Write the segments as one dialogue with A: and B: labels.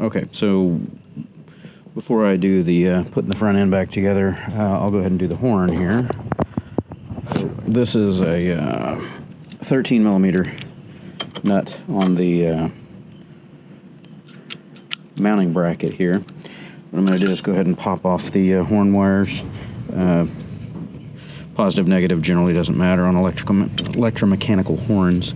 A: Okay, so before I do the putting the front end back together, I'll go ahead and do the horn here. This is a 13 millimeter nut on the mounting bracket here. What I'm going to do is go ahead and pop off the horn wires. Positive, negative generally doesn't matter on electromechanical horns.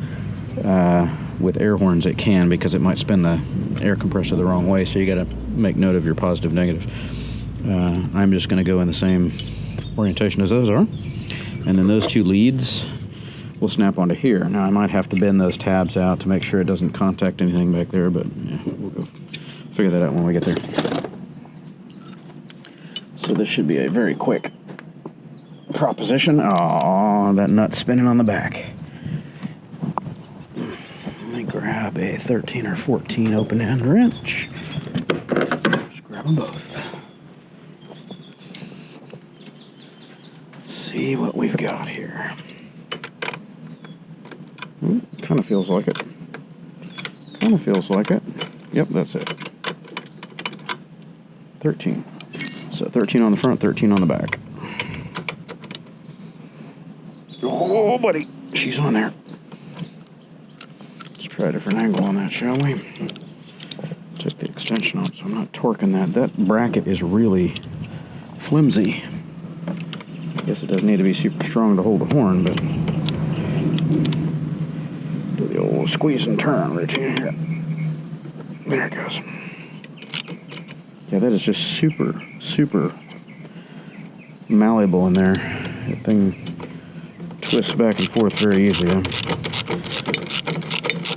A: With air horns it can, because it might spin the air compressor the wrong way, so you got to make note of your positive, negative. I'm just going to go in the same orientation as those are, and then those two leads will snap onto here. Now I might have to bend those tabs out to make sure it doesn't contact anything back there, but yeah, we'll go figure that out when we get there. So this should be a very quick proposition. Oh, that nut's spinning on the back. Let me grab a 13 or 14 open end wrench. Just grab them both. See what we've got here. Kind of feels like it. Kind of feels like it. Yep, that's it. 13. So 13 on the front, 13 on the back. Oh, buddy, she's on there. Let's try a different angle on that, shall we? Took the extension off, so I'm not torquing that. That bracket is really flimsy. I guess it doesn't need to be super strong to hold the horn, but do the old squeeze and turn routine here. There it goes. Yeah, that is just super, super malleable in there. That thing twists back and forth very easily.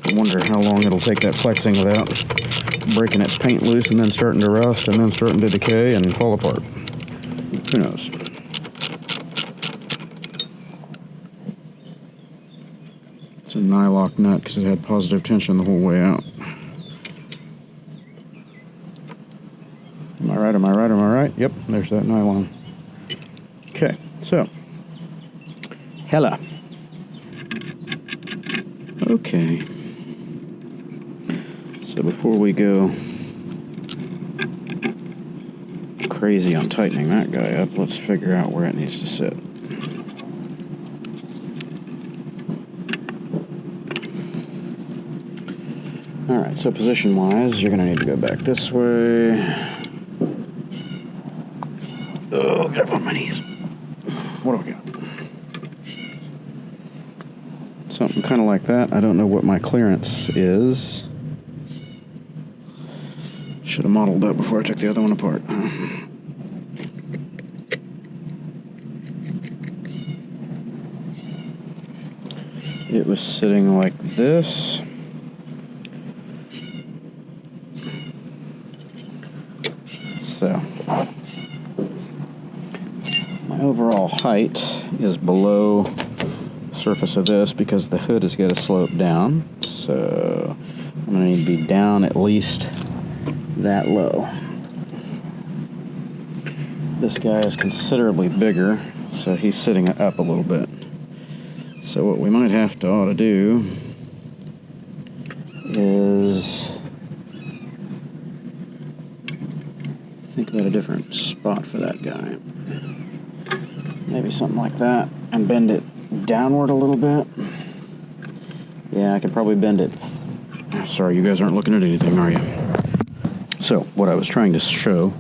A: I wonder how long it'll take that flexing without breaking its paint loose and then starting to rust and then starting to decay and fall apart. Who knows? It's a nylock nut because it had positive tension the whole way out. Am I right? Am I right? Am I right? Yep, there's that nylon. Okay, so hella. Okay. So before we go crazy on tightening that guy up, let's figure out where it needs to sit. Alright, so position-wise, you're going to need to go back this way. Oh, got up on my knees. What do we got? Something kind of like that. I don't know what my clearance is. Should have modeled that before I took the other one apart. It was sitting like this. So my overall height is below the surface of this because the hood is going to slope down. So I'm going to need to be down at least that low. This guy is considerably bigger, so he's sitting up a little bit. So what we might have to ought to do is think about a different spot for that guy. Maybe something like that, and bend it downward a little bit. Yeah, I could probably bend it. Sorry, you guys aren't looking at anything, are you? So what I was trying to show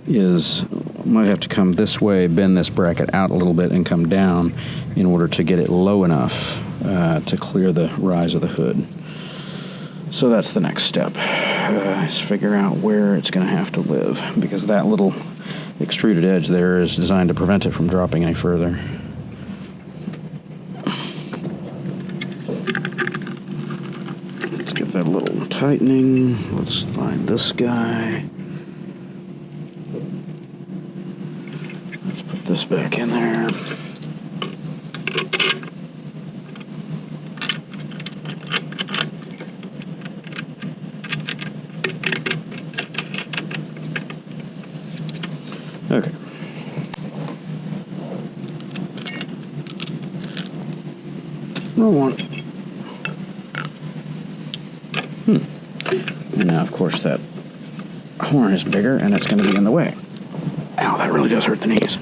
A: is I might have to come this way, bend this bracket out a little bit, and come down in order to get it low enough to clear the rise of the hood. So that's the next step, is figure out where it's going to have to live, because that little extruded edge there is designed to prevent it from dropping any further. Let's get that little tightening. Let's find this guy. Let's put this back in there. Okay. Wrong one. And now, of course, that horn is bigger and it's going to be in the way. Ow, that really does hurt the knees.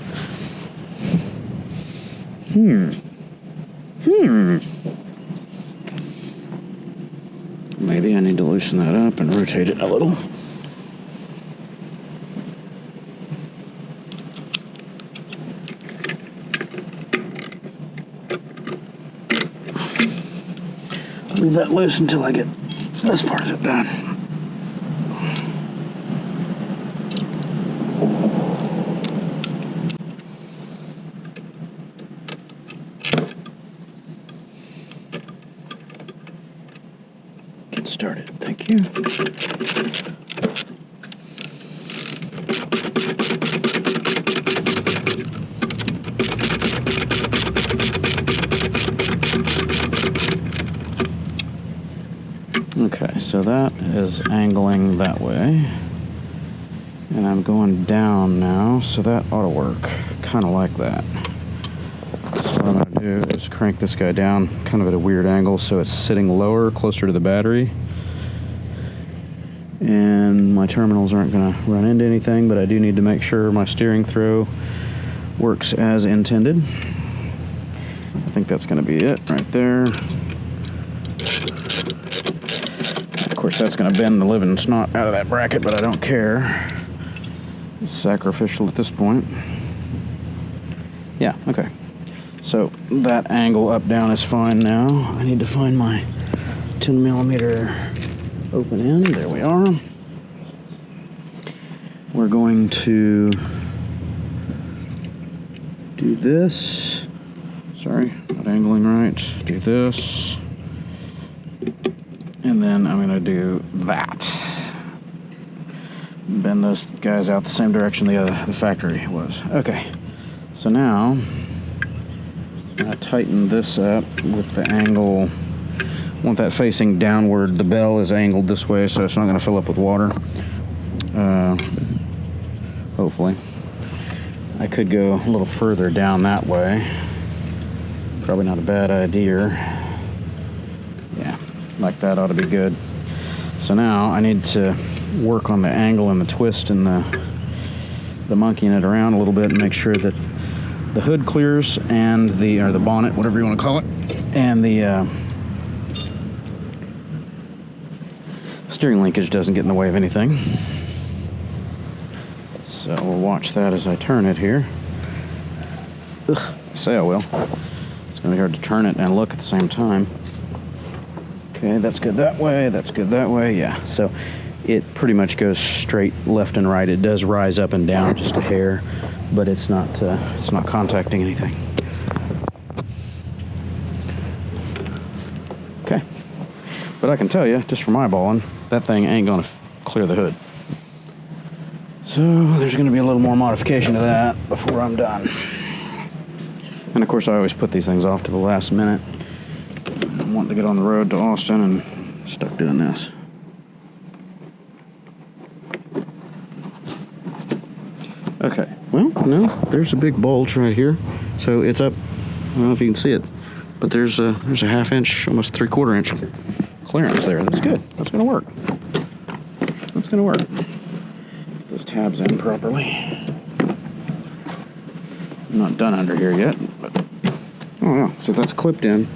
A: Maybe I need to loosen that up and rotate it a little. Leave that loose until I get this part of it done. Get started, thank you. Okay, so that is angling that way. And I'm going down now, so that ought to work. Kind of like that. So what I'm going to do is crank this guy down kind of at a weird angle so it's sitting lower, closer to the battery. And my terminals aren't going to run into anything, but I do need to make sure my steering throw works as intended. I think that's going to be it right there. Of course, that's going to bend the living snot out of that bracket, but I don't care. It's sacrificial at this point. Yeah, okay. So that angle up down is fine now. I need to find my 10mm open end. There we are. We're going to do this. Sorry, not angling right. Do this. And then I'm going to do that. Bend those guys out the same direction the factory was. Okay, so now I'm going to tighten this up with the angle. I want that facing downward. The bell is angled this way, so it's not going to fill up with water. Hopefully. I could go a little further down that way. Probably not a bad idea. Yeah, like that ought to be good. So now I need to work on the angle and the twist and the monkeying it around a little bit and make sure that the hood clears and or the bonnet, whatever you want to call it, and the steering linkage doesn't get in the way of anything. So we'll watch that as I turn it here. Ugh, I say I will. It's going to be hard to turn it and look at the same time. Okay, that's good that way, that's good that way, yeah. So it pretty much goes straight left and right. It does rise up and down just a hair, but it's not contacting anything. Okay, but I can tell you, just from eyeballing, that thing ain't gonna clear the hood. So there's gonna be a little more modification to that before I'm done. And of course I always put these things off to the last minute. I'm wanting to get on the road to Austin and stuck doing this. Okay, well, no, there's a big bulge right here. So it's up, I don't know if you can see it, but there's a ½ inch, almost 3/4 inch clearance there. That's good, that's gonna work. That's gonna work. Get those tabs in properly. I'm not done under here yet, but, oh yeah, so that's clipped in.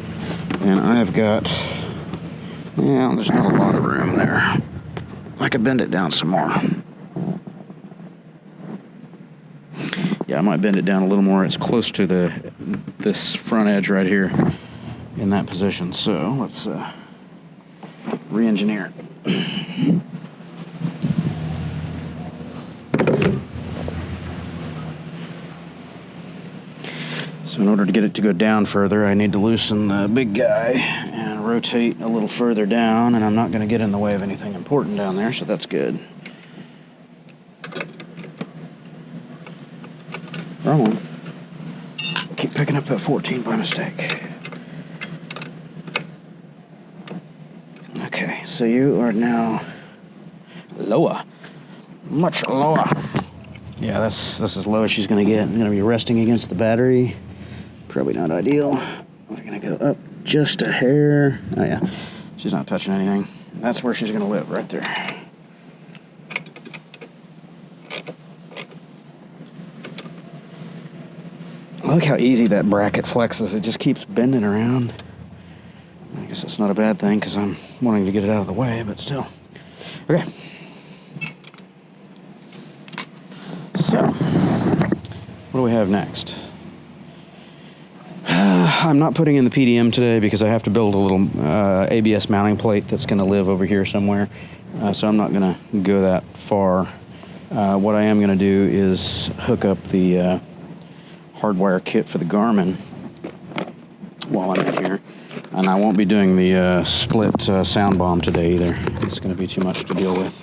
A: And I've got, yeah, there's not a lot of room there. I could bend it down some more. Yeah, I might bend it down a little more. It's close to this front edge right here in that position. So let's re-engineer it. So in order to get it to go down further, I need to loosen the big guy and rotate a little further down, and I'm not going to get in the way of anything important down there, so that's good. Wrong one. Keep picking up that 14 by mistake. Okay, so you are now lower. Much lower. Yeah, that's as low as she's going to get. I'm going to be resting against the battery. Probably not ideal. We're going to go up just a hair. Oh yeah, she's not touching anything. That's where she's going to live, right there. look how easy that bracket flexes. It just keeps bending around. I guess that's not a bad thing because I'm wanting to get it out of the way, but still. Okay. So, what do we have next? I'm not putting in the PDM today because I have to build a little ABS mounting plate that's going to live over here somewhere. So I'm not going to go that far. What I am going to do is hook up the hardwire kit for the Garmin while I'm in here. And I won't be doing the split SoundBomb today either. It's going to be too much to deal with.